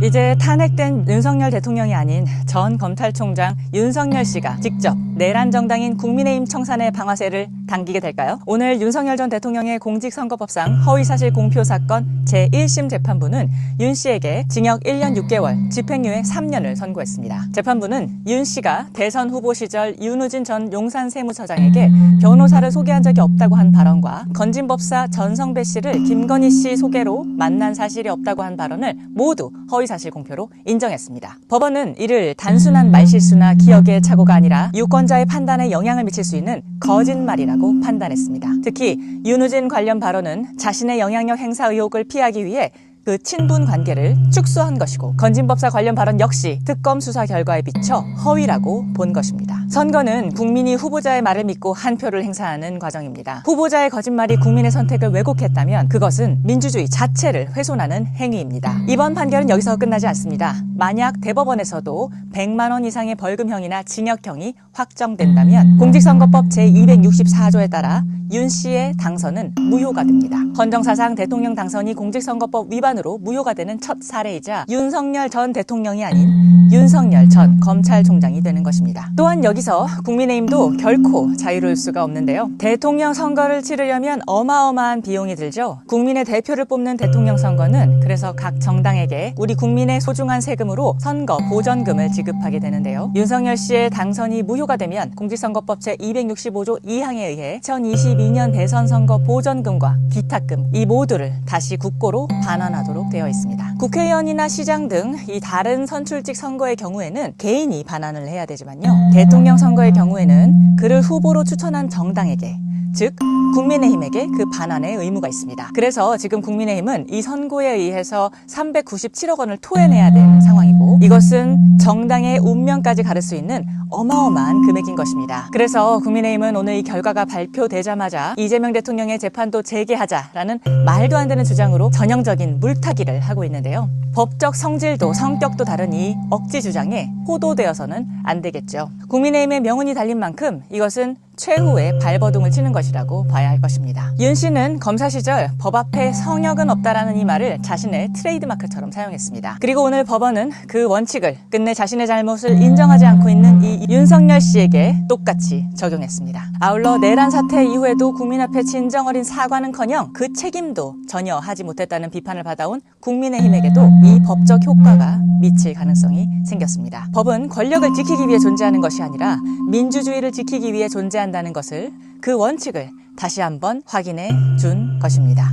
이제 탄핵된 윤석열 대통령이 아닌 전 검찰총장 윤석열 씨가 직접 내란 정당인 국민의힘 청산의 방아쇠를 당기게 될까요? 오늘 윤석열 전 대통령의 공직선거법상 허위사실 공표 사건 제1심 재판부는 윤 씨에게 징역 1년 6개월, 집행유예 3년을 선고했습니다. 재판부는 윤 씨가 대선 후보 시절 윤우진 전 용산세무서장에게 변호사를 소개한 적이 없다고 한 발언과 건진법사 전성배 씨를 김건희 씨 소개로 만난 사실이 없다고 한 발언을 모두 허위사실 공표로 인정했습니다. 법원은 이를 단순한 말실수나 기억의 착오가 아니라 유권자의 판단에 영향을 미칠 수 있는 거짓말이라고 판단했습니다. 특히 윤우진 관련 발언은 자신의 영향력 행사 의혹을 피하기 위해 그 친분 관계를 축소한 것이고, 건진법사 관련 발언 역시 특검 수사 결과에 비춰 허위라고 본 것입니다. 선거는 국민이 후보자의 말을 믿고 한 표를 행사하는 과정입니다. 후보자의 거짓말이 국민의 선택을 왜곡했다면 그것은 민주주의 자체를 훼손하는 행위입니다. 이번 판결은 여기서 끝나지 않습니다. 만약 대법원에서도 100만 원 이상의 벌금형이나 징역형이 확정된다면 공직선거법 제264조에 따라 윤 씨의 당선은 무효가 됩니다. 헌정사상 대통령 당선이 공직선거법 위반으로 무효가 되는 첫 사례이자 윤석열 전 대통령이 아닌 윤석열 전 검찰총장이 되는 것입니다. 또한 여기서 국민의힘도 결코 자유로울 수가 없는데요. 대통령 선거를 치르려면 어마어마한 비용이 들죠. 국민의 대표를 뽑는 대통령 선거는 그래서 각 정당에게 우리 국민의 소중한 세금으로 선거 보전금을 지급하게 되는데요. 윤석열 씨의 당선이 무효가 되면 공직선거법 제265조 2항에 의해 2022년 대선 선거 보전금과 기탁금 이 모두를 다시 국고로 반환하도록 되어 있습니다. 국회의원이나 시장 등 이 다른 선출직 선거의 경우에는 개인이 반환을 해야 되지만요. 대통령 선거의 경우에는 그를 후보로 추천한 정당에게, 즉 국민의힘에게 그 반환의 의무가 있습니다. 그래서 지금 국민의힘은 이 선고에 의해서 397억 원을 토해내야 되는 상황이고, 이것은 정당의 운명까지 가를 수 있는 어마어마한 금액인 것입니다. 그래서 국민의힘은 오늘 이 결과가 발표되자마자 이재명 대통령의 재판도 재개하자라는 말도 안 되는 주장으로 전형적인 물타기를 하고 있는데요. 법적 성질도 성격도 다른 이 억지 주장에 호도되어서는 안 되겠죠. 국민의힘의 명운이 달린 만큼 이것은 최후의 발버둥을 치는 것이라고 봐야 할 것입니다. 윤 씨는 검사 시절 법 앞에 성역은 없다라는 이 말을 자신의 트레이드마크처럼 사용했습니다. 그리고 오늘 법원은 그 원칙을 끝내 자신의 잘못을 인정하지 않고 있는 이 윤석열 씨에게 똑같이 적용했습니다. 아울러 내란 사태 이후에도 국민 앞에 진정어린 사과는커녕 그 책임도 전혀 하지 못했다는 비판을 받아온 국민의힘에게도 이 법적 효과가 미칠 가능성이 생겼습니다. 법은 권력을 지키기 위해 존재하는 것이 아니라 민주주의를 지키기 위해 존재한다는 것을, 그 원칙을 다시 한번 확인해 준 것입니다.